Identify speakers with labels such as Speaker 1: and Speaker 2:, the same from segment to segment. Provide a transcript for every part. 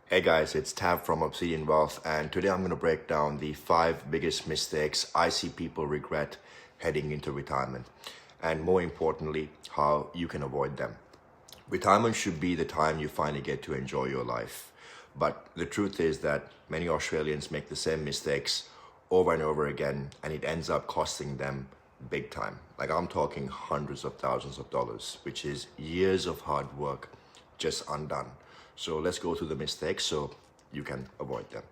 Speaker 1: Hey guys, it's Tab from Obsidian Wealth, and today I'm going to break down the 5 biggest mistakes I see people regret heading into retirement, and more importantly, how you can avoid them. Retirement should be the time you finally get to enjoy your life, but the truth is that many Australians make the same mistakes over and over again, and it ends up costing them big time. Like, I'm talking hundreds of thousands of dollars, which is years of hard work just undone. So let's go through the mistakes so you can avoid them.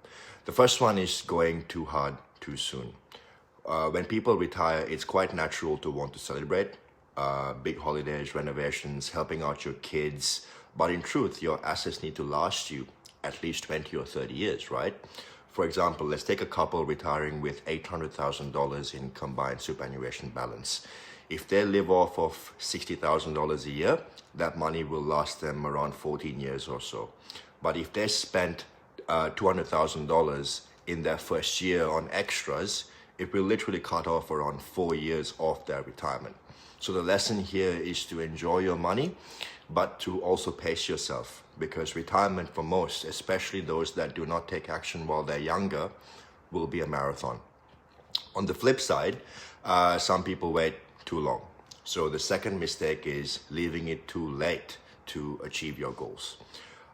Speaker 1: The first one is going too hard too soon. When people retire, it's quite natural to want to celebrate big holidays, renovations, helping out your kids. But in truth, your assets need to last you at least 20 or 30 years, right? For example, let's take a couple retiring with $800,000 in combined superannuation balance. If they live off of $60,000 a year, that money will last them around 14 years or so. But if they spent $200,000 in their first year on extras, it will literally cut off around 4 years of their retirement. So the lesson here is to enjoy your money, but to also pace yourself, because retirement for most, especially those that do not take action while they're younger, will be a marathon. On the flip side, some people wait too long. So the second mistake is leaving it too late to achieve your goals.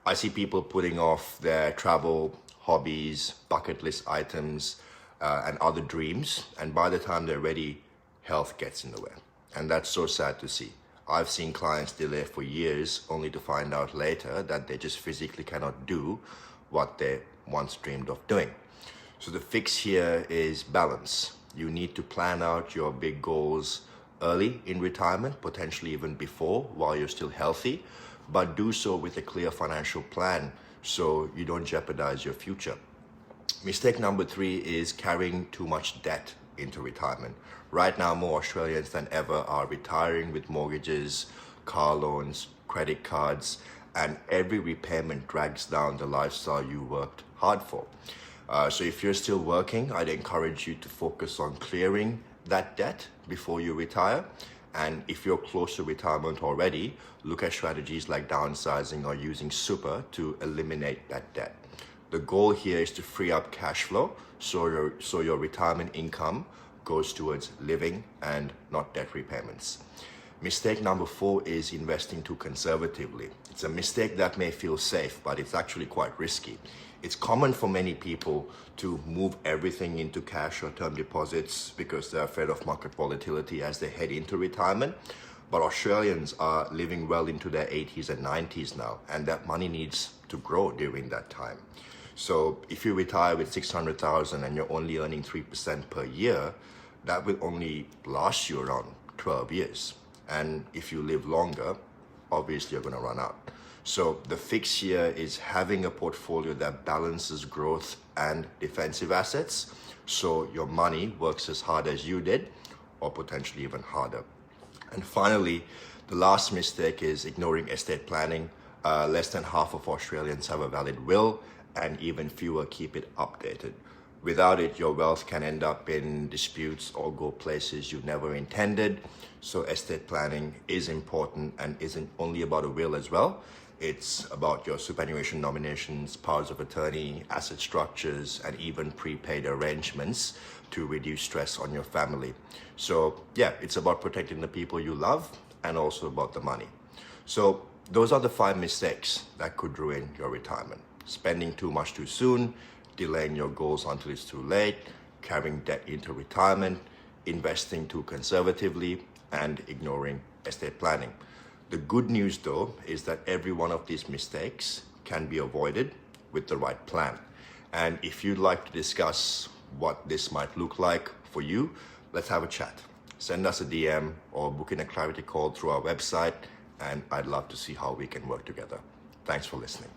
Speaker 1: I see people putting off their travel, hobbies, bucket list items, and other dreams, and by the time they're ready, health gets in the way. And that's so sad to see. I've seen clients delay for years only to find out later that they just physically cannot do what they once dreamed of doing. So the fix here is balance. You need to plan out your big goals early in retirement, potentially even before, while you're still healthy, but do so with a clear financial plan so you don't jeopardize your future. Mistake number 3 is carrying too much debt into retirement. Right now, more Australians than ever are retiring with mortgages, car loans, credit cards, and every repayment drags down the lifestyle you worked hard for. So if you're still working, I'd encourage you to focus on clearing that debt before you retire. And if you're close to retirement already, look at strategies like downsizing or using super to eliminate that debt. The goal here is to free up cash flow so your retirement income goes towards living and not debt repayments. Mistake number 4 is investing too conservatively. It's a mistake that may feel safe, but it's actually quite risky. It's common for many people to move everything into cash or term deposits because they're afraid of market volatility as they head into retirement. But Australians are living well into their 80s and 90s now, and that money needs to grow during that time. So if you retire with $600,000 and you're only earning 3% per year, that will only last you around 12 years. And if you live longer, obviously you're going to run out. So the fix here is having a portfolio that balances growth and defensive assets, so your money works as hard as you did, or potentially even harder. And finally, the last mistake is ignoring estate planning. Less than half of Australians have a valid will, and even fewer keep it updated. Without it, your wealth can end up in disputes or go places you never intended. So estate planning is important and isn't only about a will as well. It's about your superannuation nominations, powers of attorney, asset structures, and even prepaid arrangements to reduce stress on your family. So yeah, it's about protecting the people you love and also about the money. So those are the 5 mistakes that could ruin your retirement. Spending too much too soon, delaying your goals until it's too late, carrying debt into retirement, investing too conservatively, and ignoring estate planning. The good news though is that every one of these mistakes can be avoided with the right plan. And if you'd like to discuss what this might look like for you, let's have a chat. Send us a DM or book in a clarity call through our website, and I'd love to see how we can work together. Thanks for listening.